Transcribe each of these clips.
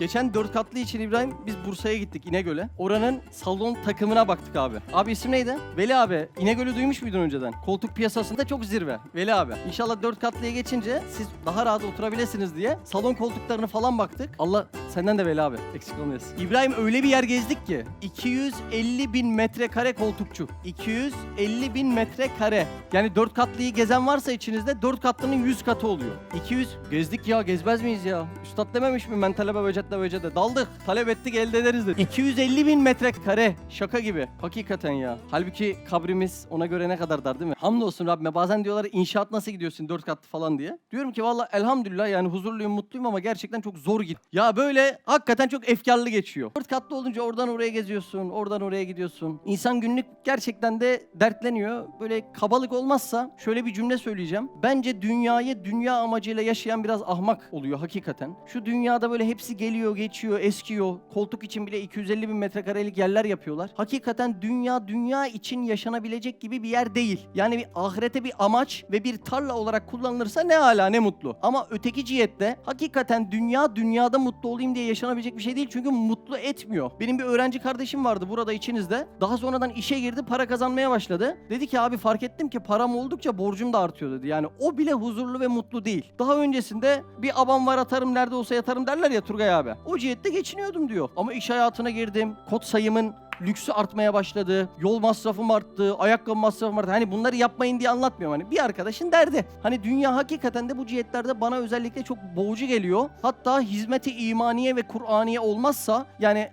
Geçen 4 katlı için İbrahim biz Bursa'ya gittik İnegöl'e. Oranın salon takımına baktık abi. Abi isim neydi? Veli abi. İnegöl'ü duymuş muydun önceden? Koltuk piyasasında çok zirve. Veli abi. İnşallah 4 katlıya geçince siz daha rahat oturabilirsiniz diye salon koltuklarını falan baktık. Allah senden de Veli abi. Eksik olmayasın. İbrahim öyle bir yer gezdik ki 250.000 metrekare koltukçu. 250.000 metrekare. Yani 4 katlıyı gezen varsa içinizde 4 katlının 100 katı oluyor. 200 gezdik ya, gezmez miyiz ya? Üstad dememiş mi men talebe vecetle vecede? Daldık. Talep ettik, elde ederiz dedi. 250.000 metrekare. Şaka gibi. Hakikaten ya. Halbuki kabrimiz ona göre ne kadar dar değil mi? Hamdolsun Rabbime. Bazen diyorlar inşaat nasıl gidiyorsun 4 katlı falan diye. Diyorum ki valla elhamdülillah yani huzurluyum, mutluyum ama gerçekten çok zor git. Ya böyle hakikaten çok efkarlı geçiyor. 4 katlı olunca oradan oraya geziyorsun, oradan oraya gidiyorsun. İnsan günlük gerçekten de dertleniyor. Böyle kabalık olmazsa şöyle bir cümle söyleyeceğim. Bence dünyayı dünya amacıyla yaşayan biraz ahmak oluyor hakikaten. Şu dünyada böyle hepsi geliyor, geçiyor, eskiyor. Koltuk için bile 250.000 metrekarelik yerler yapıyorlar. Hakikaten dünya için yaşanabilecek gibi bir yer değil. Yani bir ahirete bir amaç ve bir tarla olarak kullanılırsa ne âlâ ne mutlu. Ama öteki cihette hakikaten dünyada mutlu olayım diye yaşanabilecek bir şey değil. Çünkü mutlu etmiyor. Benim bir öğrenci kardeşim vardı burada içinizde. Daha sonradan işe girdi, para kazanmaya başladı. Dedi ki abi fark ettim ki param oldukça borcum da artıyor dedi. Yani o bile huzurlu ve mutlu değil. Daha öncesinde bir abam var atarım nerede olsa yatarım derler ya Turgay abi. O cihette geçiniyordum diyor. Ama iş hayatına girdim. Kod sayımın lüksü artmaya başladı. Yol masrafım arttı. Ayakkabı masrafım arttı. Hani bunları yapmayın diye anlatmıyorum. Hani bir arkadaşın derdi. Hani dünya hakikaten de bu cihetlerde bana özellikle çok boğucu geliyor. Hatta hizmeti imaniye ve Kur'aniye olmazsa yani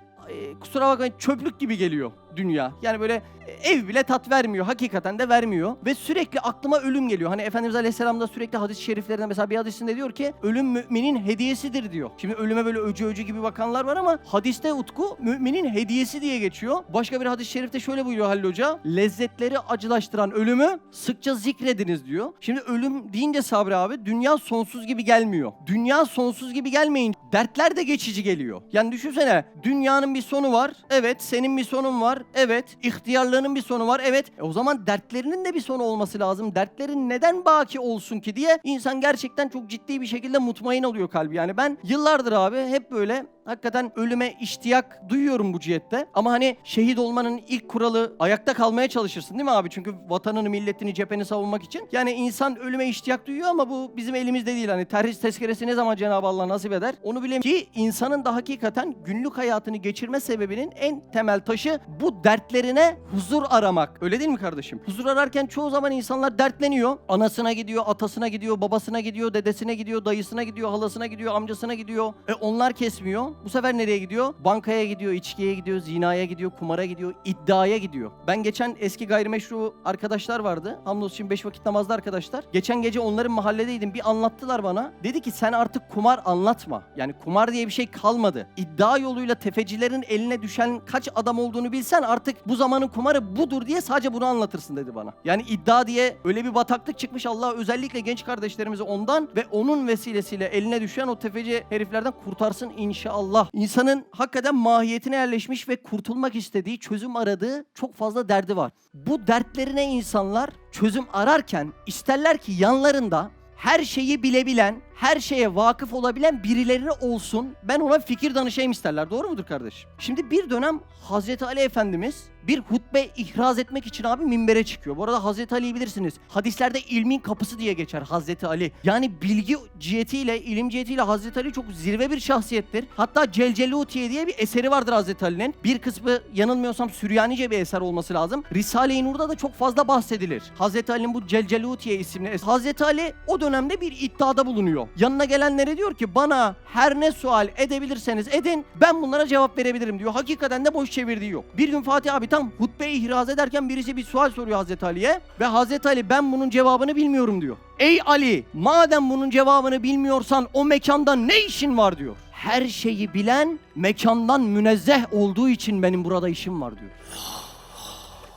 kusura bakmayın çöplük gibi geliyor dünya. Yani böyle ev bile tat vermiyor. Hakikaten de vermiyor. Ve sürekli aklıma ölüm geliyor. Hani Efendimiz Aleyhisselam da sürekli hadis-i şeriflerinde mesela bir hadisinde diyor ki ölüm müminin hediyesidir diyor. Şimdi ölüme böyle öcü gibi bakanlar var ama hadiste Utku müminin hediyesi diye geçiyor. Başka bir hadis-i şerifte şöyle buyuruyor Halil Hoca. Lezzetleri acılaştıran ölümü sıkça zikrediniz diyor. Şimdi ölüm deyince Sabri abi dünya sonsuz gibi gelmiyor. Dünya sonsuz gibi gelmeyin. Dertler de geçici geliyor. Yani düşünsene dünyanın bir sonu var. Evet senin bir sonun var. Evet ihtiyarlığının bir sonu var. Evet o zaman dertlerinin de bir sonu olması lazım. Dertlerin neden baki olsun ki diye insan gerçekten çok ciddi bir şekilde mutmain oluyor kalbi. Yani ben yıllardır abi hep böyle hakikaten ölüme iştiyak duyuyorum bu cihette. Ama hani şehit olmanın ilk kuralı ayakta kalmaya çalışırsın değil mi abi? Çünkü vatanını, milletini, cepheni savunmak için. Yani insan ölüme iştiyak duyuyor ama bu bizim elimizde değil. Hani terhis tezkeresi ne zaman Cenab-ı Allah nasip eder? Onu bilemiyorum ki insanın da hakikaten günlük hayatını geçirme sebebinin en temel taşı bu dertlerine huzur aramak. Öyle değil mi kardeşim? Huzur ararken çoğu zaman insanlar dertleniyor. Anasına gidiyor, atasına gidiyor, babasına gidiyor, dedesine gidiyor, dayısına gidiyor, halasına gidiyor, amcasına gidiyor. Onlar kesmiyor. Bu sefer nereye gidiyor? Bankaya gidiyor, içkiye gidiyor, zinaya gidiyor, kumara gidiyor, iddiaya gidiyor. Ben geçen eski gayrimeşru arkadaşlar vardı. Hamdolsun 5 vakit namazlı arkadaşlar. Geçen gece onların mahalledeydim. Bir anlattılar bana. Dedi ki sen artık kumar anlatma. Yani kumar diye bir şey kalmadı. İddia yoluyla tefecilerin eline düşen kaç adam olduğunu bilsen artık bu zamanın kumarı budur diye sadece bunu anlatırsın dedi bana. Yani iddia diye öyle bir bataklık çıkmış. Allah özellikle genç kardeşlerimizi ondan ve onun vesilesiyle eline düşen o tefeci heriflerden kurtarsın inşallah. İnsanın hakikaten mahiyetine yerleşmiş ve kurtulmak istediği, çözüm aradığı çok fazla derdi var. Bu dertlerine insanlar çözüm ararken isterler ki yanlarında her şeyi bilebilen, her şeye vakıf olabilen birileri olsun. Ben ona fikir danışayım isterler. Doğru mudur kardeşim? Şimdi bir dönem Hazreti Ali Efendimiz bir hutbe ihraz etmek için abi minbere çıkıyor. Bu arada Hazreti Ali'yi bilirsiniz. Hadislerde ilmin kapısı diye geçer Hazreti Ali. Yani bilgi cihetiyle, ilim cihetiyle Hazreti Ali çok zirve bir şahsiyettir. Hatta Celcelutiye diye bir eseri vardır Hazreti Ali'nin. Bir kısmı yanılmıyorsam Süryanice bir eser olması lazım. Risale-i Nur'da da çok fazla bahsedilir. Hazreti Ali'nin bu Celcelutiye isimli eser. Hazreti Ali o dönemde bir iddiada bulunuyor. Yanına gelenlere diyor ki bana her ne sual edebilirseniz edin ben bunlara cevap verebilirim diyor. Hakikaten de boş çevirdiği yok. Bir gün Fatih abi tam hutbeyi ihraz ederken birisi bir sual soruyor Hazreti Ali'ye ve Hazreti Ali ben bunun cevabını bilmiyorum diyor. Ey Ali madem bunun cevabını bilmiyorsan o mekanda ne işin var diyor. Her şeyi bilen mekandan münezzeh olduğu için benim burada işim var diyor.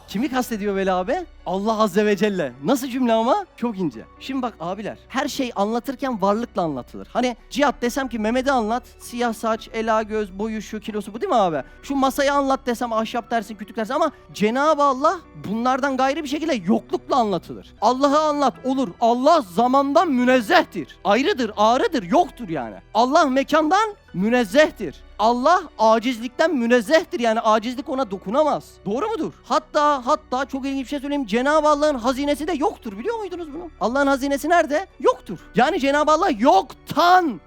Kimi kastediyor Veli abi? Allah Azze ve Celle. Nasıl cümle ama? Çok ince. Şimdi bak abiler, her şey anlatırken varlıkla anlatılır. Hani Cihat desem ki Mehmet'i anlat, siyah saç, ela göz, boyu şu, kilosu bu değil mi abi? Şu masayı anlat desem ahşap dersin, kütük dersin ama Cenab-ı Allah bunlardan gayrı bir şekilde yoklukla anlatılır. Allah'ı anlat olur. Allah zamandan münezzehtir. Ayrıdır, ağrıdır, yoktur yani. Allah mekandan münezzehtir. Allah acizlikten münezzehtir. Yani acizlik ona dokunamaz. Doğru mudur? Hatta çok ilginç bir şey söyleyeyim. Cenab-ı Allah'ın hazinesi de yoktur. Biliyor muydunuz bunu? Allah'ın hazinesi nerede? Yoktur. Yani Cenab-ı Allah yoktan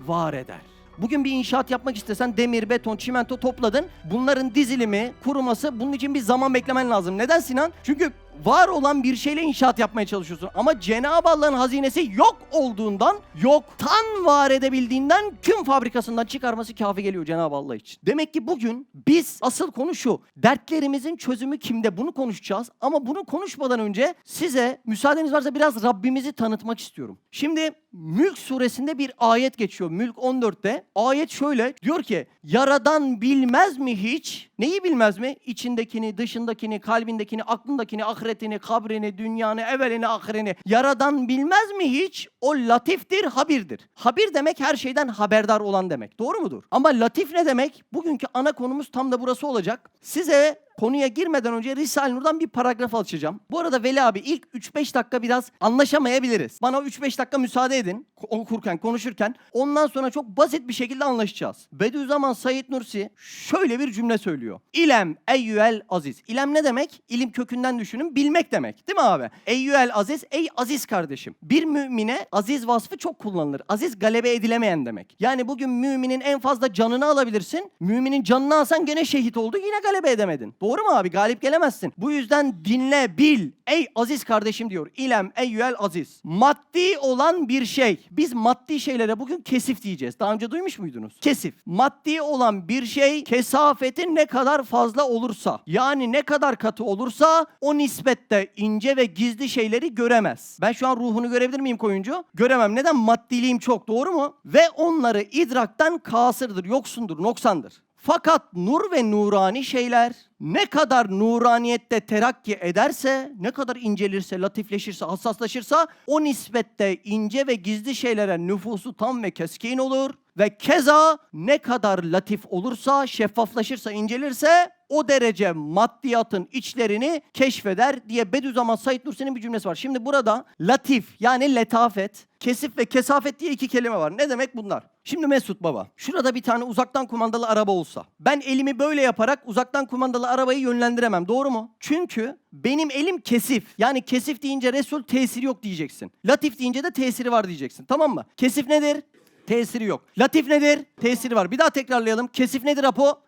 var eder. Bugün bir inşaat yapmak istesen demir, beton, çimento topladın. Bunların dizilimi, kuruması, bunun için bir zaman beklemen lazım. Neden Sinan? Çünkü var olan bir şeyle inşaat yapmaya çalışıyorsun. Ama Cenab-ı Allah'ın hazinesi yok olduğundan, yoktan var edebildiğinden tüm fabrikasından çıkarması kafi geliyor Cenab-ı Allah için. Demek ki bugün biz asıl konu şu. Dertlerimizin çözümü kimde? Bunu konuşacağız. Ama bunu konuşmadan önce size müsaadeniz varsa biraz Rabbimizi tanıtmak istiyorum. Şimdi Mülk suresinde bir ayet geçiyor. Mülk 14'te. Ayet şöyle diyor ki Yaradan bilmez mi hiç? Neyi bilmez mi? İçindekini, dışındakini, kalbindekini, aklındakini, ahiretini, kabrini, dünyanı, evvelini, ahirini. Yaradan bilmez mi hiç? O latiftir, habirdir. Habir demek her şeyden haberdar olan demek. Doğru mudur? Ama latif ne demek? Bugünkü ana konumuz tam da burası olacak. Size konuya girmeden önce Risale-i Nur'dan bir paragraf açacağım. Bu arada Veli abi ilk 3-5 dakika biraz anlaşamayabiliriz. Bana 3-5 dakika müsaade edin okurken, konuşurken. Ondan sonra çok basit bir şekilde anlaşacağız. Bediüzzaman Said Nursi şöyle bir cümle söylüyor. İlem eyyüel aziz. İlem ne demek? İlim kökünden düşünün, bilmek demek. Değil mi abi? Eyyüel aziz, ey aziz kardeşim. Bir mümine aziz vasfı çok kullanılır. Aziz galebe edilemeyen demek. Yani bugün müminin en fazla canını alabilirsin. Müminin canını alsan gene şehit oldu, yine galebe edemedin. Doğru mu abi? Galip gelemezsin. Bu yüzden dinle, bil. Ey aziz kardeşim diyor. İlem eyyüel aziz. Maddi olan bir şey. Biz maddi şeylere bugün kesif diyeceğiz. Daha önce duymuş muydunuz? Kesif. Maddi olan bir şey kesafeti ne kadar fazla olursa, yani ne kadar katı olursa o nispette ince ve gizli şeyleri göremez. Ben şu an ruhunu görebilir miyim koyuncu? Göremem. Neden? Maddiliğim çok. Doğru mu? Ve onları idraktan kasırdır, yoksundur, noksandır. Fakat nur ve nurani şeyler ne kadar nuraniyette terakki ederse, ne kadar incelirse, latifleşirse, hassaslaşırsa o nispette ince ve gizli şeylere nüfusu tam ve keskin olur. Ve keza ne kadar latif olursa, şeffaflaşırsa, incelirse o derece maddiyatın içlerini keşfeder diye Bediüzzaman Said Nursi'nin bir cümlesi var. Şimdi burada latif yani letafet, kesif ve kesafet diye iki kelime var. Ne demek bunlar? Şimdi Mesut baba, şurada bir tane uzaktan kumandalı araba olsa, ben elimi böyle yaparak uzaktan kumandalı arabayı yönlendiremem. Doğru mu? Çünkü benim elim kesif. Yani kesif deyince Resul tesiri yok diyeceksin. Latif deyince de tesiri var diyeceksin. Tamam mı? Kesif nedir? Tesiri yok. Latif nedir? Tesiri var. Bir daha tekrarlayalım. Kesif nedir Apo?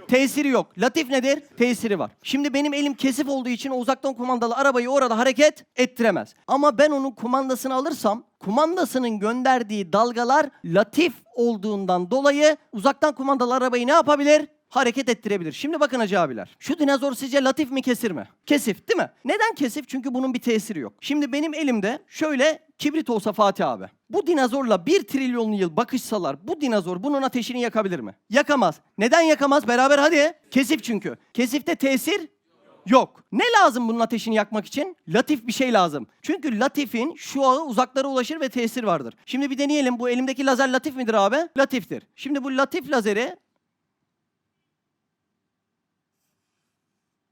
Tesiri yok. Latif nedir? Tesiri var. Şimdi benim elim kesif olduğu için o uzaktan kumandalı arabayı orada hareket ettiremez. Ama ben onun kumandasını alırsam, kumandasının gönderdiği dalgalar latif olduğundan dolayı uzaktan kumandalı arabayı ne yapabilir? Hareket ettirebilir. Şimdi bakın hacı abiler. Şu dinozor sizce latif mi, kesir mi? Kesif değil mi? Neden kesif? Çünkü bunun bir tesiri yok. Şimdi benim elimde şöyle kibrit olsa Fatih abi. Bu dinozorla 1 trilyon yıl bakışsalar bu dinozor bunun ateşini yakabilir mi? Yakamaz. Neden yakamaz? Beraber hadi. Kesif çünkü. Kesifte tesir yok. Ne lazım bunun ateşini yakmak için? Latif bir şey lazım. Çünkü latifin şuağı uzaklara ulaşır ve tesir vardır. Şimdi bir deneyelim. Bu elimdeki lazer latif midir abi? Latiftir. Şimdi bu latif lazeri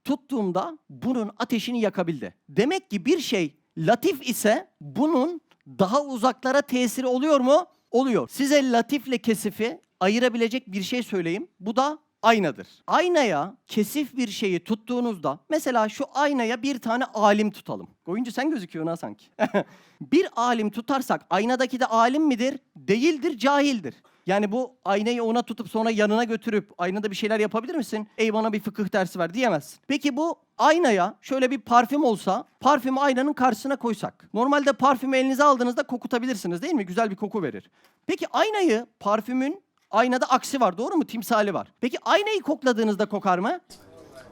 tuttuğumda bunun ateşini yakabildi. Demek ki bir şey latif ise bunun daha uzaklara tesiri oluyor mu? Oluyor. Size latifle kesifi ayırabilecek bir şey söyleyeyim. Bu da aynadır. Aynaya kesif bir şeyi tuttuğunuzda, mesela şu aynaya bir tane alim tutalım. Oyuncu sen gözüküyorsun ha sanki. Bir alim tutarsak aynadaki de alim midir? Değildir, cahildir. Yani bu aynayı ona tutup sonra yanına götürüp aynada bir şeyler yapabilir misin? Ey bana bir fıkıh dersi ver diyemezsin. Peki bu aynaya şöyle bir parfüm olsa, parfümü aynanın karşısına koysak. Normalde parfümü elinize aldığınızda kokutabilirsiniz değil mi? Güzel bir koku verir. Peki aynayı, parfümün aynada aksi var, doğru mu? Timsali var. Peki aynayı kokladığınızda kokar mı?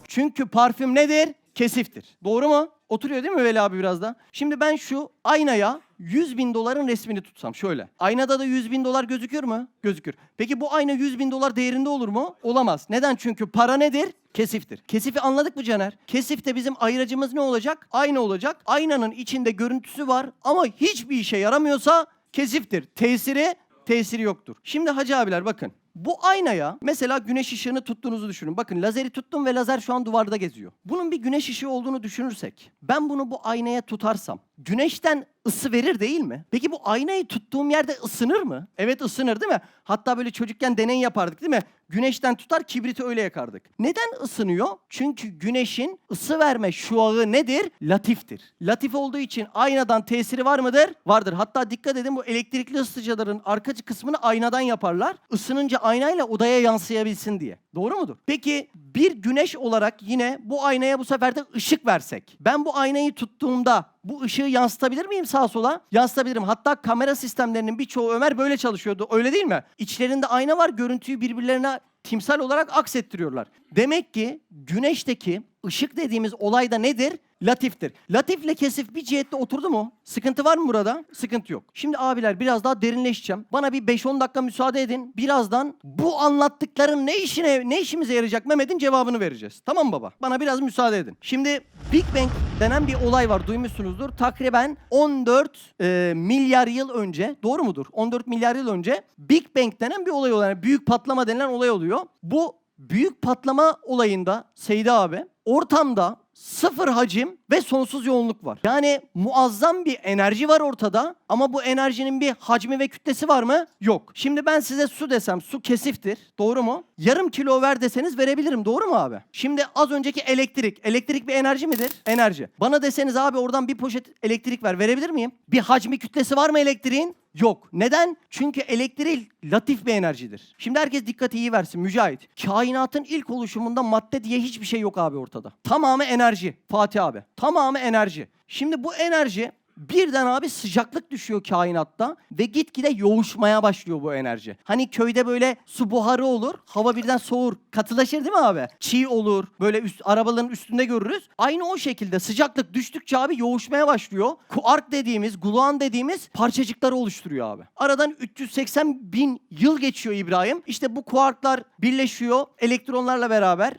Çünkü parfüm nedir? Kesiftir. Doğru mu? Oturuyor değil mi Veli abi biraz da? Şimdi ben şu aynaya 100.000 doların resmini tutsam şöyle. Aynada da 100.000 dolar gözükür mü? Gözükür. Peki bu ayna 100.000 dolar değerinde olur mu? Olamaz. Neden? Çünkü para nedir? Kesiftir. Kesifi anladık mı Caner? Kesifte bizim ayıracımız ne olacak? Ayna olacak. Aynanın içinde görüntüsü var ama hiçbir işe yaramıyorsa kesiftir. Tesiri yoktur. Şimdi hacı abiler bakın. Bu aynaya mesela güneş ışığını tuttuğunuzu düşünün. Bakın lazeri tuttum ve lazer şu an duvarda geziyor. Bunun bir güneş ışığı olduğunu düşünürsek ben bunu bu aynaya tutarsam güneşten ısı verir değil mi? Peki bu aynayı tuttuğum yerde ısınır mı? Evet ısınır değil mi? Hatta böyle çocukken deney yapardık değil mi? Güneşten tutar kibriti öyle yakardık. Neden ısınıyor? Çünkü güneşin ısı verme şuağı nedir? Latiftir. Latif olduğu için aynadan tesiri var mıdır? Vardır. Hatta dikkat edin bu elektrikli ısıtıcıların arkacı kısmını aynadan yaparlar. Isınınca aynayla odaya yansıyabilsin diye. Doğru mudur? Peki bir güneş olarak yine bu aynaya bu sefer de ışık versek. Ben bu aynayı tuttuğumda bu ışığı yansıtabilir miyim sağa sola? Yansıtabilirim. Hatta kamera sistemlerinin birçoğu Ömer böyle çalışıyordu. Öyle değil mi? İçlerinde ayna var. Görüntüyü birbirlerine timsal olarak aksettiriyorlar. Demek ki güneşteki ışık dediğimiz olay da nedir? Latiftir. Latifle kesif bir cihette oturdu mu? Sıkıntı var mı burada? Sıkıntı yok. Şimdi abiler biraz daha derinleşeceğim. Bana bir 5-10 dakika müsaade edin. Birazdan bu anlattıkların ne işimize yarayacak Mehmet'in cevabını vereceğiz. Tamam baba? Bana biraz müsaade edin. Şimdi Big Bang denen bir olay var. Duymuşsunuzdur. Takriben 14 milyar yıl önce. Doğru mudur? 14 milyar yıl önce Big Bang denen bir olay oluyor. Yani büyük patlama denilen olay oluyor. Bu büyük patlama olayında Seydi abi ortamda sıfır hacim ve sonsuz yoğunluk var. Yani muazzam bir enerji var ortada ama bu enerjinin bir hacmi ve kütlesi var mı? Yok. Şimdi ben size su desem su kesiftir. Doğru mu? Yarım kilo ver deseniz verebilirim. Doğru mu abi? Şimdi az önceki elektrik. Elektrik bir enerji midir? Enerji. Bana deseniz abi oradan bir poşet elektrik ver. Verebilir miyim? Bir hacmi kütlesi var mı elektriğin? Yok. Neden? Çünkü elektrik latif bir enerjidir. Şimdi herkes dikkati iyi versin. Mücahit. Kainatın ilk oluşumunda madde diye hiçbir şey yok abi ortada. Tamamı enerji. Fatih abi. Tamamı enerji. Şimdi bu enerji birden abi sıcaklık düşüyor kainatta ve gitgide yoğuşmaya başlıyor bu enerji. Hani köyde böyle su buharı olur, hava birden soğur, katılaşır değil mi abi? Çiğ olur, böyle arabaların üstünde görürüz. Aynı o şekilde sıcaklık düştükçe abi yoğuşmaya başlıyor. Kuark dediğimiz, gluon dediğimiz parçacıkları oluşturuyor abi. Aradan 380 bin yıl geçiyor İbrahim. İşte bu kuarklar birleşiyor elektronlarla beraber.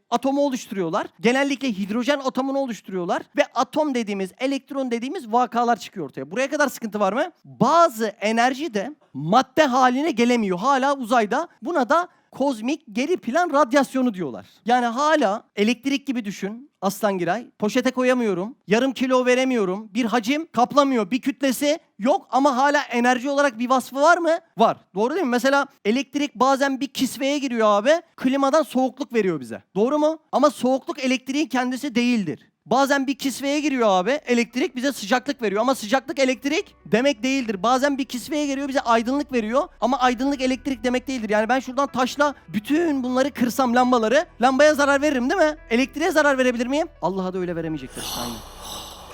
Atomu oluşturuyorlar. Genellikle hidrojen atomunu oluşturuyorlar ve atom dediğimiz, elektron dediğimiz vakalar çıkıyor ortaya. Buraya kadar sıkıntı var mı? Bazı enerji de madde haline gelemiyor. Hala uzayda. Buna da kozmik geri plan radyasyonu diyorlar. Yani hala elektrik gibi düşün. Aslan Giray. Poşete koyamıyorum. Yarım kilo veremiyorum. Bir hacim kaplamıyor. Bir kütlesi yok ama hala enerji olarak bir vasfı var mı? Var. Doğru değil mi? Mesela elektrik bazen bir kisveye giriyor abi. Klimadan soğukluk veriyor bize. Doğru mu? Ama soğukluk elektriğin kendisi değildir. Bazen bir kisveye giriyor abi. Elektrik bize sıcaklık veriyor ama sıcaklık elektrik demek değildir. Bazen bir kisveye giriyor bize aydınlık veriyor ama aydınlık elektrik demek değildir. Yani ben şuradan taşla bütün bunları kırsam lambaları, lambaya zarar veririm değil mi? Elektriğe zarar verebilir miyim? Allah'a da öyle veremeyecektir. Aynen.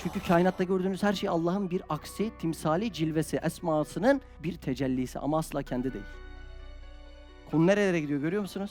Çünkü kainatta gördüğünüz her şey Allah'ın bir aksi, timsali, cilvesi, esmasının bir tecellisi ama asla kendi değil. Konu nerelere gidiyor görüyor musunuz?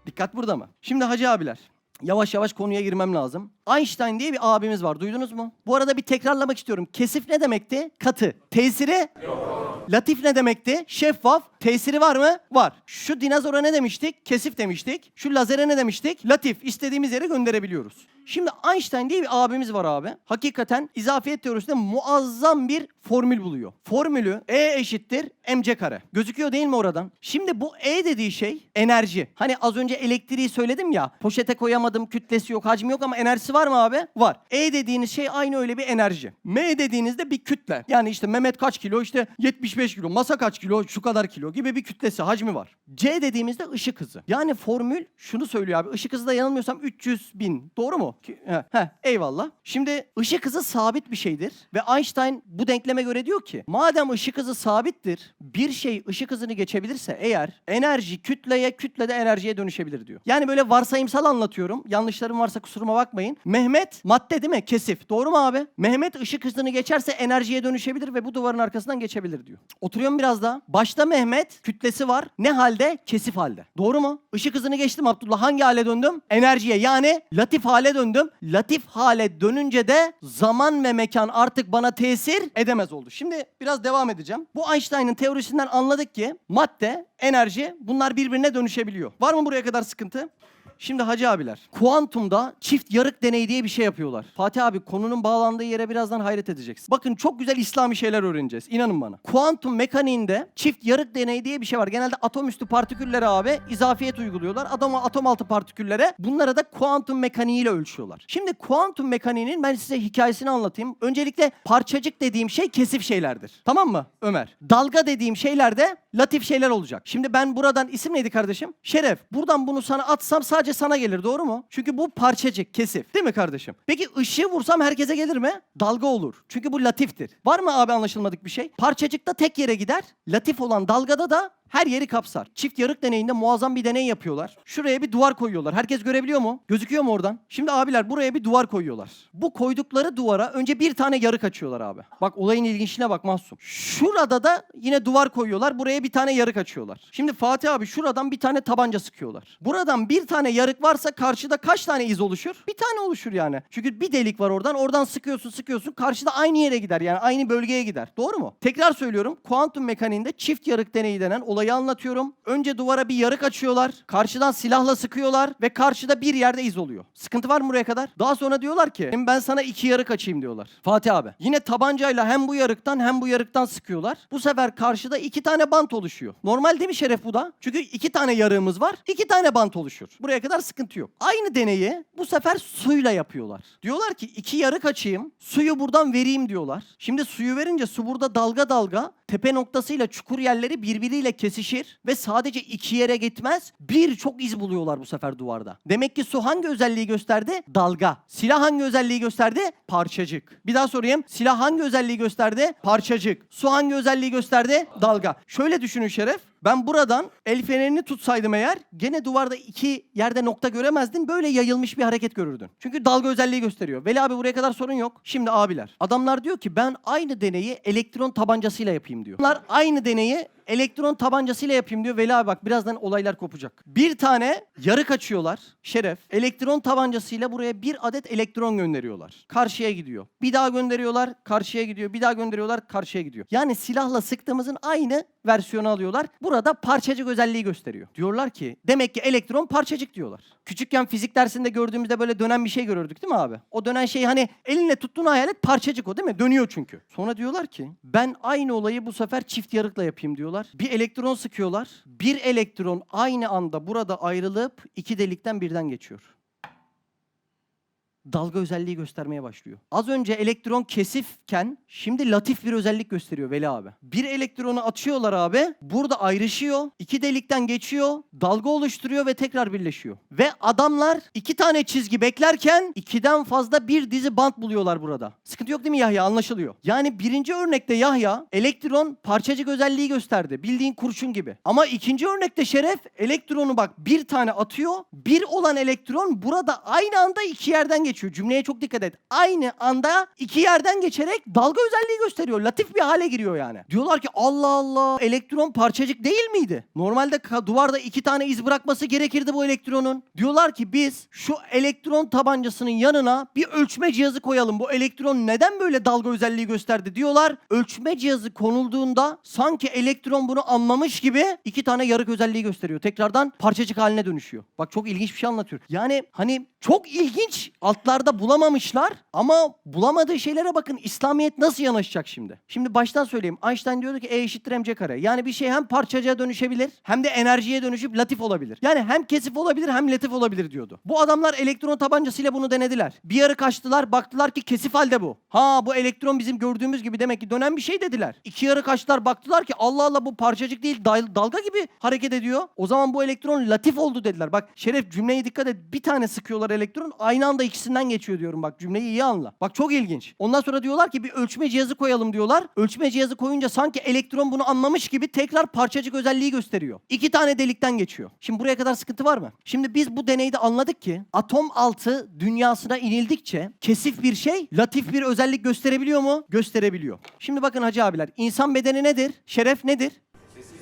Dikkat burada mı? Şimdi hacı abiler. Yavaş yavaş konuya girmem lazım. Einstein diye bir abimiz var. Duydunuz mu? Bu arada bir tekrarlamak istiyorum. Kesif ne demekti? Katı. Tesiri? Yok. Latif ne demekti? Şeffaf. Tesiri var mı? Var. Şu dinozora ne demiştik? Kesif demiştik. Şu lazere ne demiştik? Latif. İstediğimiz yere gönderebiliyoruz. Şimdi Einstein diye bir abimiz var abi. Hakikaten izafiyet teorisinde muazzam bir formül buluyor. Formülü E eşittir mc kare. Gözüküyor değil mi oradan? Şimdi bu E dediği şey enerji. Hani az önce elektriği söyledim ya. Poşete koyamadım, kütlesi yok, hacmi yok ama enerjisi var mı abi? Var. E dediğiniz şey aynı öyle bir enerji. M dediğinizde bir kütle. Yani işte Mehmet kaç kilo? İşte 75 kilo. Masa kaç kilo? Şu kadar kilo gibi bir kütlesi, hacmi var. C dediğimizde ışık hızı. Yani formül şunu söylüyor abi. Işık hızı da yanılmıyorsam 300.000. Doğru mu? Eyvallah. Şimdi ışık hızı sabit bir şeydir. Ve Einstein bu denkleme göre diyor ki madem ışık hızı sabittir, bir şey ışık hızını geçebilirse eğer enerji kütleye, kütle de enerjiye dönüşebilir diyor. Yani böyle varsayımsal anlatıyorum. Yanlışlarım varsa kusuruma bakmayın. Mehmet madde değil mi? Kesif. Doğru mu abi? Mehmet ışık hızını geçerse enerjiye dönüşebilir ve bu duvarın arkasından geçebilir diyor. Oturuyorum biraz daha. Başta Mehmet net kütlesi var. Ne halde? Kesif halde. Doğru mu? Işık hızını geçtim Abdullah. Hangi hale döndüm? Enerjiye, yani latif hale döndüm. Latif hale dönünce de zaman ve mekan artık bana tesir edemez oldu. Şimdi biraz devam edeceğim. Bu Einstein'ın teorisinden anladık ki madde, enerji, bunlar birbirine dönüşebiliyor. Var mı buraya kadar sıkıntı? Şimdi hacı abiler, kuantumda çift yarık deneyi diye bir şey yapıyorlar. Fatih abi, konunun bağlandığı yere birazdan hayret edeceksin. Bakın, çok güzel İslami şeyler öğreneceğiz. İnanın bana. Kuantum mekaniğinde çift yarık deneyi diye bir şey var. Genelde atom üstü partiküllere abi izafiyet uyguluyorlar. Atom altı partiküllere, bunlara da kuantum mekaniğiyle ölçüyorlar. Şimdi kuantum mekaniğinin ben size hikayesini anlatayım. Öncelikle parçacık dediğim şey kesif şeylerdir. Tamam mı Ömer? Dalga dediğim şeyler de latif şeyler olacak. Şimdi ben buradan, isim neydi kardeşim? Şeref. Buradan bunu sana atsam sadece sana gelir, doğru mu? Çünkü bu parçacık, kesif. Değil mi kardeşim? Peki ışığı vursam herkese gelir mi? Dalga olur. Çünkü bu latiftir. Var mı abi anlaşılmadık bir şey? Parçacıkta tek yere gider. Latif olan dalgada da her yeri kapsar. Çift yarık deneyinde muazzam bir deney yapıyorlar. Şuraya bir duvar koyuyorlar. Herkes görebiliyor mu? Gözüküyor mu oradan? Şimdi abiler, buraya bir duvar koyuyorlar. Bu koydukları duvara önce bir tane yarık açıyorlar abi. Bak, olayın ilginçliğine bak Mahsum. Şurada da yine duvar koyuyorlar. Buraya bir tane yarık açıyorlar. Şimdi Fatih abi, şuradan bir tane tabanca sıkıyorlar. Buradan bir tane yarık varsa karşıda kaç tane iz oluşur? Bir tane oluşur yani. Çünkü bir delik var oradan. Oradan sıkıyorsun. Karşıda aynı yere gider. Yani aynı bölgeye gider. Doğru mu? Tekrar söylüyorum. Kuantum mekaniğinde çift yarık deneyi denen olayı anlatıyorum. Önce duvara bir yarık açıyorlar. Karşıdan silahla sıkıyorlar ve karşıda bir yerde iz oluyor. Sıkıntı var mı buraya kadar? Daha sonra diyorlar ki ben sana 2 yarık açayım diyorlar. Fatih abi, yine tabancayla hem bu yarıktan hem bu yarıktan sıkıyorlar. Bu sefer karşıda 2 tane bant oluşuyor. Normal değil mi Şeref bu da? Çünkü 2 tane yarığımız var. 2 tane bant oluşur. Buraya kadar sıkıntı yok. Aynı deneyi bu sefer suyla yapıyorlar. Diyorlar ki 2 yarık açayım, suyu buradan vereyim diyorlar. Şimdi suyu verince su burada dalga dalga tepe noktasıyla çukur yerleri birbiriyle kesişir ve sadece 2 yere gitmez, birçok iz buluyorlar bu sefer duvarda. Demek ki su hangi özelliği gösterdi? Dalga. Silah hangi özelliği gösterdi? Parçacık. Bir daha sorayım. Silah hangi özelliği gösterdi? Parçacık. Su hangi özelliği gösterdi? Dalga. Şöyle düşünün Şeref. Ben buradan el fenerini tutsaydım eğer, gene duvarda 2 yerde nokta göremezdin. Böyle yayılmış bir hareket görürdün. Çünkü dalga özelliği gösteriyor. Veli abi, buraya kadar sorun yok. Şimdi abiler, adamlar diyor ki ben aynı deneyi elektron tabancasıyla yapayım diyor. Bunlar aynı deneyi elektron tabancasıyla yapayım diyor. Veli abi bak, birazdan olaylar kopacak. Bir tane yarık açıyorlar Şeref. Elektron tabancasıyla buraya bir adet elektron gönderiyorlar. Karşıya gidiyor. Bir daha gönderiyorlar, karşıya gidiyor. Bir daha gönderiyorlar, karşıya gidiyor. Yani silahla sıktığımızın aynı versiyonu alıyorlar. Burada parçacık özelliği gösteriyor. Diyorlar ki demek ki elektron parçacık diyorlar. Küçükken fizik dersinde gördüğümüzde böyle dönen bir şey görürdük değil mi abi? O dönen şey, hani elinle tuttuğunu hayal et, parçacık o değil mi? Dönüyor çünkü. Sonra diyorlar ki ben aynı olayı bu sefer çift yarıkla yapayım diyorlar. Bir elektron sıkıyorlar. Bir elektron aynı anda burada ayrılıp 2 delikten birden geçiyor. Dalga özelliği göstermeye başlıyor. Az önce elektron kesifken şimdi latif bir özellik gösteriyor Veli abi. Bir elektronu atıyorlar abi. Burada ayrışıyor. 2 delikten geçiyor. Dalga oluşturuyor ve tekrar birleşiyor. Ve adamlar 2 tane çizgi beklerken 2'den fazla bir dizi bant buluyorlar burada. Sıkıntı yok değil mi Yahya? Anlaşılıyor. Yani birinci örnekte Yahya elektron parçacık özelliği gösterdi. Bildiğin kurşun gibi. Ama ikinci örnekte Şeref elektronu bak bir tane atıyor. Bir olan elektron burada aynı anda 2 yerden geçiyor. Cümleye çok dikkat et. Aynı anda 2 yerden geçerek dalga özelliği gösteriyor. Latif bir hale giriyor yani. Diyorlar ki Allah Allah, elektron parçacık değil miydi? Normalde duvarda 2 tane iz bırakması gerekirdi bu elektronun. Diyorlar ki biz şu elektron tabancasının yanına bir ölçme cihazı koyalım. Bu elektron neden böyle dalga özelliği gösterdi diyorlar. Ölçme cihazı konulduğunda sanki elektron bunu anlamış gibi 2 tane yarık özelliği gösteriyor. Tekrardan parçacık haline dönüşüyor. Bak, çok ilginç bir şey anlatıyor. Yani hani çok ilginç, altlarda bulamamışlar ama bulamadığı şeylere bakın İslamiyet nasıl yanaşacak şimdi. Şimdi baştan söyleyeyim. Einstein diyordu ki E eşittir mc kare. Yani bir şey hem parçacığa dönüşebilir hem de enerjiye dönüşüp latif olabilir. Yani hem kesif olabilir hem latif olabilir diyordu. Bu adamlar elektron tabancasıyla bunu denediler. Bir yarık açtılar, baktılar ki kesif halde bu. Ha, bu elektron bizim gördüğümüz gibi demek ki dönen bir şey dediler. 2 yarık açtılar, baktılar ki Allah Allah, bu parçacık değil dalga gibi hareket ediyor. O zaman bu elektron latif oldu dediler. Bak Şeref, cümleye dikkat et. Bir tane sıkıyorlar elektron, aynı anda ikisinden geçiyor diyorum, bak cümleyi iyi anla. Bak çok ilginç. Ondan sonra diyorlar ki bir ölçme cihazı koyalım diyorlar. Ölçme cihazı koyunca sanki elektron bunu anlamış gibi tekrar parçacık özelliği gösteriyor. 2 tane delikten geçiyor. Şimdi buraya kadar sıkıntı var mı? Şimdi biz bu deneyde anladık ki atom altı dünyasına inildikçe kesif bir şey latif bir özellik gösterebiliyor mu? Gösterebiliyor. Şimdi bakın hacı abiler, insan bedeni nedir? Şeref nedir?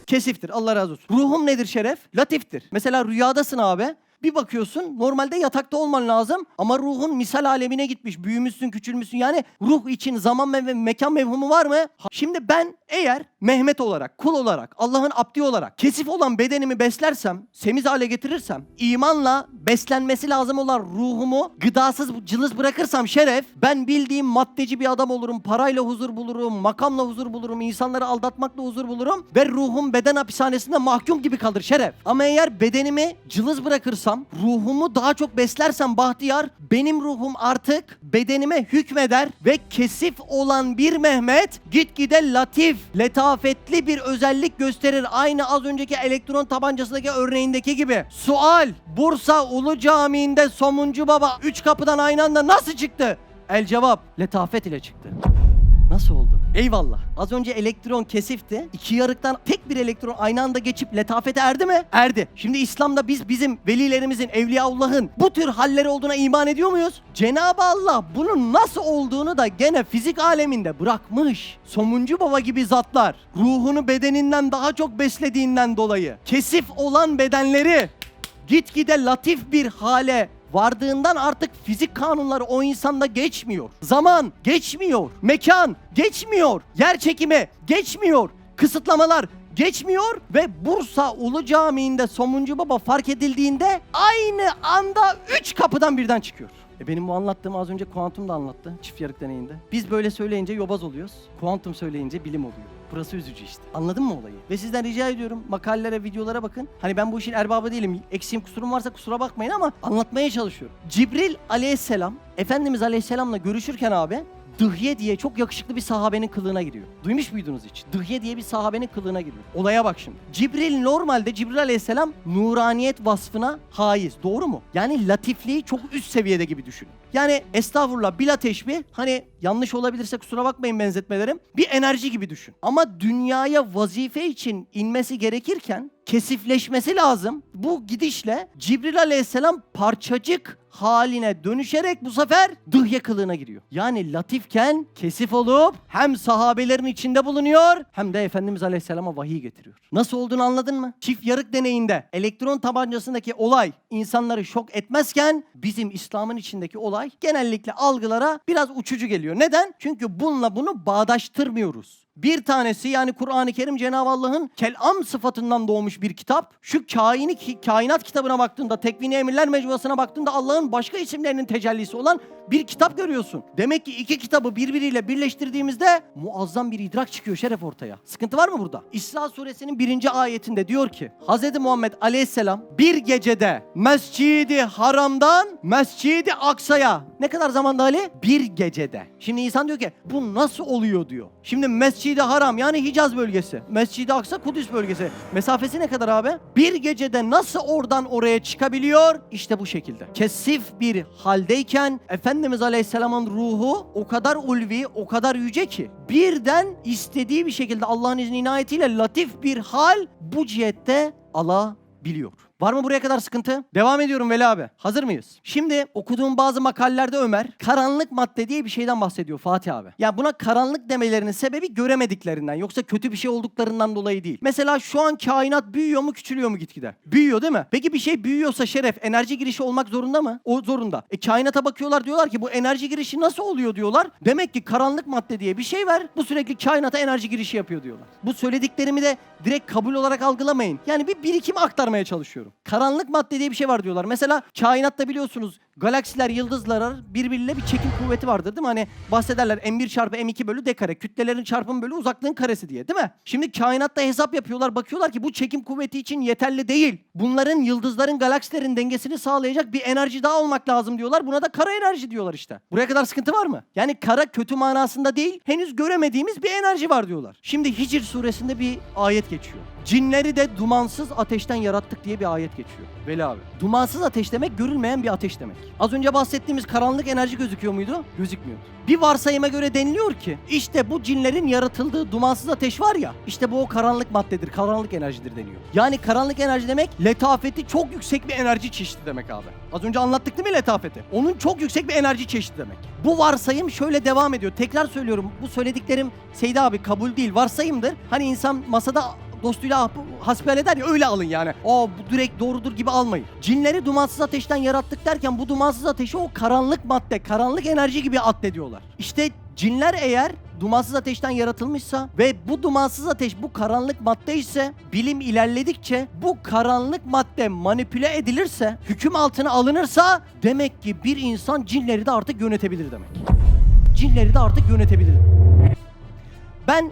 kesiftir. Allah razı olsun. Ruhum nedir Şeref? Latiftir. Mesela rüyadasın abi. Bir bakıyorsun normalde yatakta olman lazım ama ruhun misal alemine gitmiş. Büyümüşsün, küçülmüşsün. Yani ruh için zaman ve mekan mevhumu var mı? Şimdi ben eğer Mehmet olarak, kul olarak, Allah'ın abdi olarak kesif olan bedenimi beslersem, semiz hale getirirsem, imanla beslenmesi lazım olan ruhumu gıdasız, cılız bırakırsam Şeref, ben bildiğim maddeci bir adam olurum. Parayla huzur bulurum, makamla huzur bulurum, insanları aldatmakla huzur bulurum ve ruhum beden hapishanesinde mahkum gibi kalır Şeref. Ama eğer bedenimi cılız bırakırsam, ruhumu daha çok beslersem Bahtiyar, benim ruhum artık bedenime hükmeder ve kesif olan bir Mehmet gitgide latif, letafetli bir özellik gösterir. Aynı az önceki elektron tabancasındaki örneğindeki gibi. Sual: Bursa Ulu Camii'nde Somuncu Baba 3 kapıdan aynı anda nasıl çıktı? El cevap: letafet ile çıktı. Nasıl oldu? Eyvallah. Az önce elektron kesifti. İki yarıktan tek bir elektron aynı anda geçip letafete erdi mi? Erdi. Şimdi İslam'da biz bizim velilerimizin, Evliyaullah'ın bu tür halleri olduğuna iman ediyor muyuz? Cenab-ı Allah bunun nasıl olduğunu da gene fizik aleminde bırakmış. Somuncu Baba gibi zatlar ruhunu bedeninden daha çok beslediğinden dolayı kesif olan bedenleri gitgide latif bir hale vardığından artık fizik kanunları o insanda geçmiyor. Zaman geçmiyor. Mekan geçmiyor. Yer çekimi geçmiyor. Kısıtlamalar geçmiyor ve Bursa Ulu Camii'nde Somuncu Baba fark edildiğinde aynı anda 3 kapıdan birden çıkıyor. Benim bu anlattığımı az önce kuantum da anlattı çift yarık deneyinde. Biz böyle söyleyince yobaz oluyoruz. Kuantum söyleyince bilim oluyor. Burası üzücü işte. Anladın mı olayı? Ve sizden rica ediyorum makalelere, videolara bakın. Hani ben bu işin erbabı değilim. Eksiğim, kusurum varsa kusura bakmayın ama anlatmaya çalışıyorum. Cibril aleyhisselam, Efendimiz aleyhisselamla görüşürken abi Dıhye diye çok yakışıklı bir sahabenin kılığına giriyor. Duymuş muydunuz hiç? Dıhye diye bir sahabenin kılığına giriyor. Olaya bak şimdi. Cibril aleyhisselam nuraniyet vasfına haiz. Doğru mu? Yani latifliği çok üst seviyede gibi düşünün. Yani estağfurullah bila teşbih, hani yanlış olabilirse kusura bakmayın benzetmelerim, bir enerji gibi düşün. Ama dünyaya vazife için inmesi gerekirken kesifleşmesi lazım. Bu gidişle Cibril aleyhisselam parçacık haline dönüşerek bu sefer dıhye kılığına giriyor. Yani latifken kesif olup hem sahabelerin içinde bulunuyor hem de Efendimiz aleyhisselama vahiy getiriyor. Nasıl olduğunu anladın mı? Çift yarık deneyinde elektron tabancasındaki olay insanları şok etmezken bizim İslam'ın içindeki olay genellikle algılara biraz uçucu geliyor. Neden? Çünkü bununla bunu bağdaştırmıyoruz. Bir tanesi yani Kur'an-ı Kerim Cenab-ı Allah'ın kelam sıfatından doğmuş bir kitap. Şu kainat kitabına baktığında, Tekvin-i Emirler mecmuasına baktığında Allah'ın başka isimlerinin tecellisi olan bir kitap görüyorsun. Demek ki iki kitabı birbiriyle birleştirdiğimizde muazzam bir idrak çıkıyor Şeref ortaya. Sıkıntı var mı burada? İsra suresinin 1. ayetinde diyor ki Hz. Muhammed aleyhisselam bir gecede Mescid-i Haram'dan Mescid-i Aksa'ya ne kadar zamanda Ali? Bir gecede. Şimdi insan diyor ki bu nasıl oluyor diyor. Şimdi Mescid-i Haram yani Hicaz bölgesi. Mescid-i Aksa Kudüs bölgesi. Mesafesi ne kadar abi? Bir gecede nasıl oradan oraya çıkabiliyor? İşte bu şekilde. Kesif bir haldeyken Efendimiz Aleyhisselam'ın ruhu o kadar ulvi, o kadar yüce ki birden istediği bir şekilde Allah'ın izni inayetiyle latif bir hal bu cihette alabiliyor. Var mı buraya kadar sıkıntı? Devam ediyorum Veli abi. Hazır mıyız? Şimdi okuduğum bazı makalelerde Ömer karanlık madde diye bir şeyden bahsediyor Fatih abi. Ya buna karanlık demelerinin sebebi göremediklerinden yoksa kötü bir şey olduklarından dolayı değil. Mesela şu an kainat büyüyor mu küçülüyor mu gitgide? Büyüyor değil mi? Peki bir şey büyüyorsa Şeref enerji girişi olmak zorunda mı? O zorunda. Kainata bakıyorlar diyorlar ki bu enerji girişi nasıl oluyor diyorlar. Demek ki karanlık madde diye bir şey var. Bu sürekli kainata enerji girişi yapıyor diyorlar. Bu söylediklerimi de direkt kabul olarak algılamayın. Yani bir birikim aktarmaya çalışıyorum. Karanlık madde diye bir şey var diyorlar. Mesela kainatta biliyorsunuz galaksiler, yıldızlar birbiriyle bir çekim kuvveti vardır değil mi? Hani bahsederler M1 çarpı M2 bölü D kare. Kütlelerin çarpımı bölü uzaklığın karesi diye değil mi? Şimdi kainatta hesap yapıyorlar. Bakıyorlar ki bu çekim kuvveti için yeterli değil. Bunların, yıldızların, galaksilerin dengesini sağlayacak bir enerji daha olmak lazım diyorlar. Buna da kara enerji diyorlar işte. Buraya kadar sıkıntı var mı? Yani kara kötü manasında değil, henüz göremediğimiz bir enerji var diyorlar. Şimdi Hicr suresinde bir ayet geçiyor. Cinleri de dumansız ateşten yarattık diye bir ayet geçiyor. Veli abi. Dumansız ateş demek görülmeyen bir ateş demek. Az önce bahsettiğimiz karanlık enerji gözüküyor muydu? Gözükmüyordu. Bir varsayıma göre deniliyor ki işte bu cinlerin yaratıldığı dumansız ateş var ya işte bu o karanlık maddedir, karanlık enerjidir deniyor. Yani karanlık enerji demek letafeti çok yüksek bir enerji çeşidi demek abi. Az önce anlattık değil mi letafeti? Onun çok yüksek bir enerji çeşidi demek. Bu varsayım şöyle devam ediyor. Tekrar söylüyorum bu söylediklerim Seydi abi kabul değil varsayımdır. Hani insan masada dostuyla hasbihal eder ya, öyle alın yani. Bu direkt doğrudur gibi almayın. Cinleri dumansız ateşten yarattık derken bu dumansız ateşi o karanlık madde, karanlık enerji gibi addediyorlar. İşte cinler eğer dumansız ateşten yaratılmışsa ve bu dumansız ateş bu karanlık madde ise, bilim ilerledikçe bu karanlık madde manipüle edilirse, hüküm altına alınırsa, demek ki bir insan cinleri de artık yönetebilir demek. Cinleri de artık yönetebilir. Ben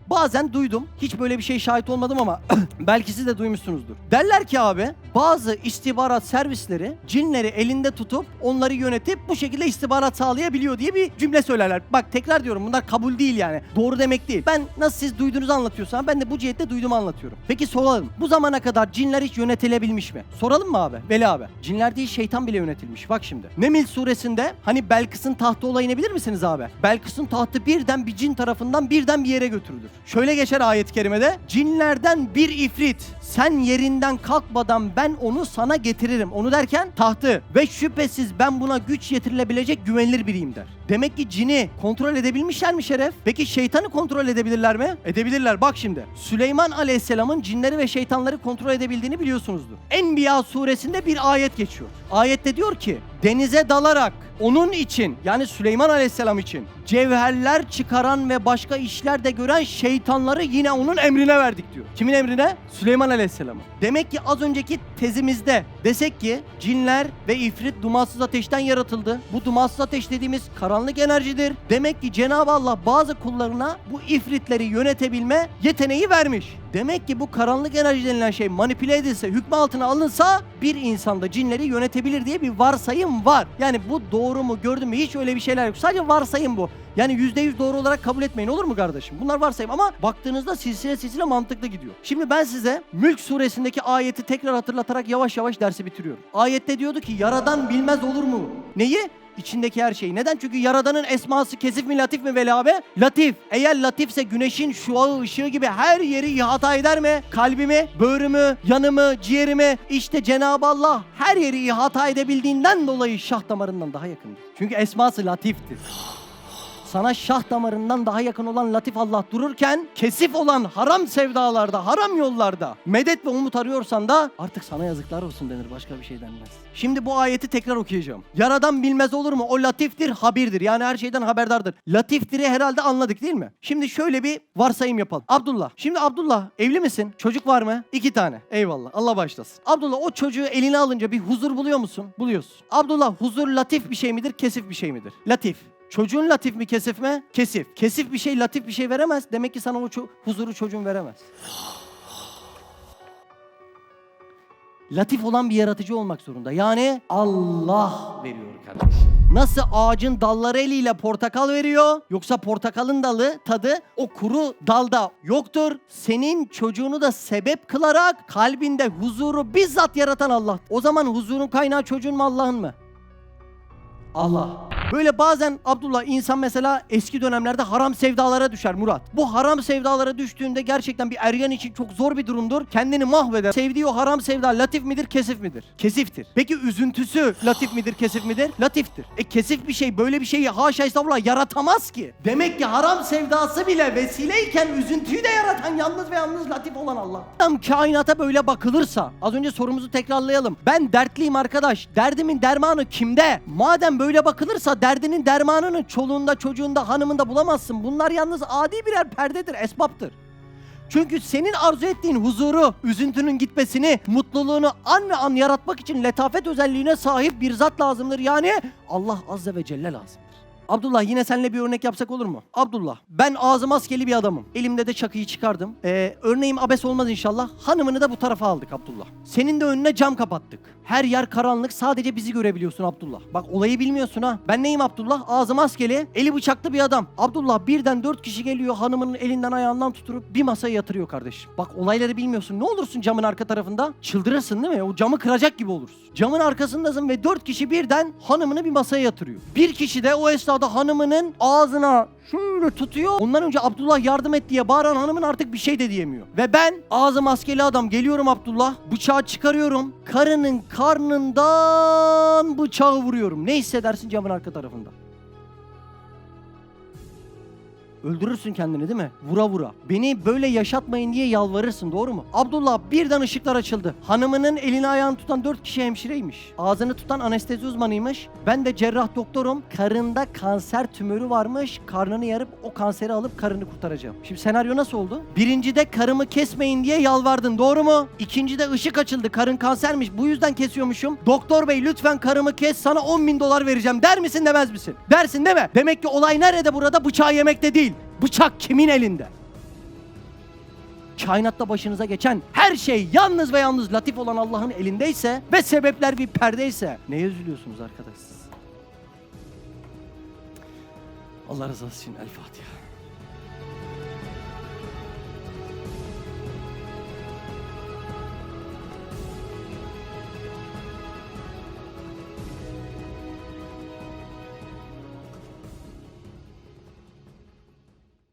bazen duydum, hiç böyle bir şey şahit olmadım ama belki siz de duymuşsunuzdur. Derler ki abi, bazı istihbarat servisleri cinleri elinde tutup onları yönetip bu şekilde istihbarat sağlayabiliyor diye bir cümle söylerler. Bak tekrar diyorum, bunlar kabul değil yani. Doğru demek değil. Ben nasıl siz duyduğunuzu anlatıyorsam ben de bu cihette duyduğumu anlatıyorum. Peki soralım. Bu zamana kadar cinler hiç yönetilebilmiş mi? Soralım mı abi? Veli abi. Cinler değil, şeytan bile yönetilmiş. Bak şimdi. Neml suresinde hani Belkıs'ın tahtı olayını bilir misiniz abi? Belkıs'ın tahtı birden bir cin tarafından birden bir yere götürülür. Şöyle geçer ayet-i kerimede. Cinlerden bir ifrit, sen yerinden kalkmadan ben onu sana getiririm. Onu derken tahtı, ve şüphesiz ben buna güç yetirilebilecek güvenilir biriyim der. Demek ki cini kontrol edebilmişler mi Şeref? Peki şeytanı kontrol edebilirler mi? Edebilirler. Bak şimdi. Süleyman Aleyhisselam'ın cinleri ve şeytanları kontrol edebildiğini biliyorsunuzdur. Enbiya suresinde bir ayet geçiyor. Ayette diyor ki, denize dalarak onun için, yani Süleyman Aleyhisselam için cevherler çıkaran ve başka işler de gören şeytanları yine onun emrine verdik diyor. Kimin emrine? Süleyman Aleyhisselam'ın. Demek ki az önceki tezimizde desek ki cinler ve ifrit dumansız ateşten yaratıldı. Bu dumansız ateş dediğimiz karanlık enerjidir. Demek ki Cenab-ı Allah bazı kullarına bu ifritleri yönetebilme yeteneği vermiş. Demek ki bu karanlık enerji denilen şey manipüle edilse, hükmü altına alınsa bir insanda cinleri yönetebilir diye bir varsayım var. Yani bu doğru mu, gördün mü? Hiç öyle bir şeyler yok. Sadece varsayım bu. Yani %100 doğru olarak kabul etmeyin, olur mu kardeşim? Bunlar varsayım ama baktığınızda silsile mantıklı gidiyor. Şimdi ben size Mülk suresindeki ayeti tekrar hatırlatarak yavaş yavaş dersi bitiriyorum. Ayette diyordu ki, Yaradan bilmez olur mu? Neyi? İçindeki her şeyi. Neden? Çünkü Yaradan'ın esması kesif mi latif mi Veli abi? Latif. Eğer latifse güneşin şuağı ışığı gibi her yeri ihata eder mi? Kalbimi, böğrümü, yanımı, ciğerimi. İşte Cenab-ı Allah her yeri ihata edebildiğinden dolayı şah damarından daha yakındır. Çünkü esması latiftir. Sana şah damarından daha yakın olan Latif Allah dururken, kesif olan haram sevdalarda, haram yollarda medet ve umut arıyorsan da artık sana yazıklar olsun denir, başka bir şey denmez. Şimdi bu ayeti tekrar okuyacağım. Yaradan bilmez olur mu? O latiftir, habirdir. Yani her şeyden haberdardır. Latiftir'i herhalde anladık değil mi? Şimdi şöyle bir varsayım yapalım. Abdullah. Şimdi Abdullah, evli misin? Çocuk var mı? 2 tane. Eyvallah. Allah başlasın. Abdullah, o çocuğu eline alınca bir huzur buluyor musun? Buluyorsun. Abdullah, huzur latif bir şey midir? Kesif bir şey midir? Latif. Çocuğun latif mi, kesif mi? Kesif. Kesif bir şey latif bir şey veremez. Demek ki sana o huzuru çocuğun veremez. Latif olan bir yaratıcı olmak zorunda. Yani Allah veriyor kardeşim. Nasıl ağacın dalları eliyle portakal veriyor, yoksa portakalın dalı tadı o kuru dalda yoktur. Senin çocuğunu da sebep kılarak kalbinde huzuru bizzat yaratan Allah. O zaman huzurun kaynağı çocuğun mu, Allah'ın mı? Allah. Böyle bazen Abdullah, insan mesela eski dönemlerde haram sevdalara düşer Murat. Bu haram sevdalara düştüğünde gerçekten bir ergen için çok zor bir durumdur. Kendini mahveder. Sevdiği o haram sevda latif midir, kesif midir? Kesiftir. Peki üzüntüsü latif midir, kesif midir? Latiftir. Kesif bir şey böyle bir şeyi haşa estağfurullah yaratamaz ki. Demek ki haram sevdası bile vesileyken üzüntüyü de yaratan yalnız ve yalnız latif olan Allah. Tam kainata böyle bakılırsa, az önce sorumuzu tekrarlayalım. Ben dertliyim arkadaş. Derdimin dermanı kimde? Madem böyle bakılırsa derdinin dermanını çoluğunda, çocuğunda, hanımında bulamazsın. Bunlar yalnız adi birer perdedir, esbaptır. Çünkü senin arzu ettiğin huzuru, üzüntünün gitmesini, mutluluğunu an ve an yaratmak için letafet özelliğine sahip bir zat lazımdır. Yani Allah Azze ve Celle lazımdır. Abdullah, yine seninle bir örnek yapsak olur mu? Abdullah, ben ağzı maskeli bir adamım. Elimde de çakıyı çıkardım. Örneğim abes olmaz inşallah. Hanımını da bu tarafa aldık Abdullah. Senin de önüne cam kapattık. Her yer karanlık, sadece bizi görebiliyorsun Abdullah. Bak, olayı bilmiyorsun ha. Ben neyim Abdullah? Ağzı maskeli, eli bıçaklı bir adam. Abdullah, birden 4 kişi geliyor, hanımının elinden ayağından tutup bir masaya yatırıyor kardeşim. Bak, olayları bilmiyorsun. Ne olursun camın arka tarafında? Çıldırırsın değil mi? O camı kıracak gibi olursun. Camın arkasındasın ve 4 kişi birden hanımını bir masaya yatırıyor. Bir kişi de o esnada hanımının ağzına şöyle tutuyor. Ondan önce Abdullah yardım et diye bağıran hanımın artık bir şey de diyemiyor. Ve ben ağzı maskeli adam geliyorum Abdullah. Bıçağı çıkarıyorum. Karının karnından bıçağı vuruyorum. Ne hissedersin camın arka tarafında? Öldürürsün kendini değil mi? Vura vura. Beni böyle yaşatmayın diye yalvarırsın, doğru mu? Abdullah, birden ışıklar açıldı. Hanımının elini ayağını tutan 4 kişi hemşireymiş. Ağzını tutan anestezi uzmanıymış. Ben de cerrah doktorum. Karında kanser tümörü varmış. Karnını yarıp o kanseri alıp karını kurtaracağım. Şimdi senaryo nasıl oldu? Birincide karımı kesmeyin diye yalvardın, doğru mu? İkincide ışık açıldı. Karın kansermiş. Bu yüzden kesiyormuşum. Doktor bey lütfen karımı kes, sana 10.000 dolar vereceğim der misin demez misin? Dersin değil mi? Demek ki olay nerede burada? Bıçağı yemekte değil. Bıçak kimin elinde? Kainatta başınıza geçen her şey yalnız ve yalnız latif olan Allah'ın elindeyse ve sebepler bir perdeyse neye üzülüyorsunuz arkadaş siz? Allah rızası için El Fatiha.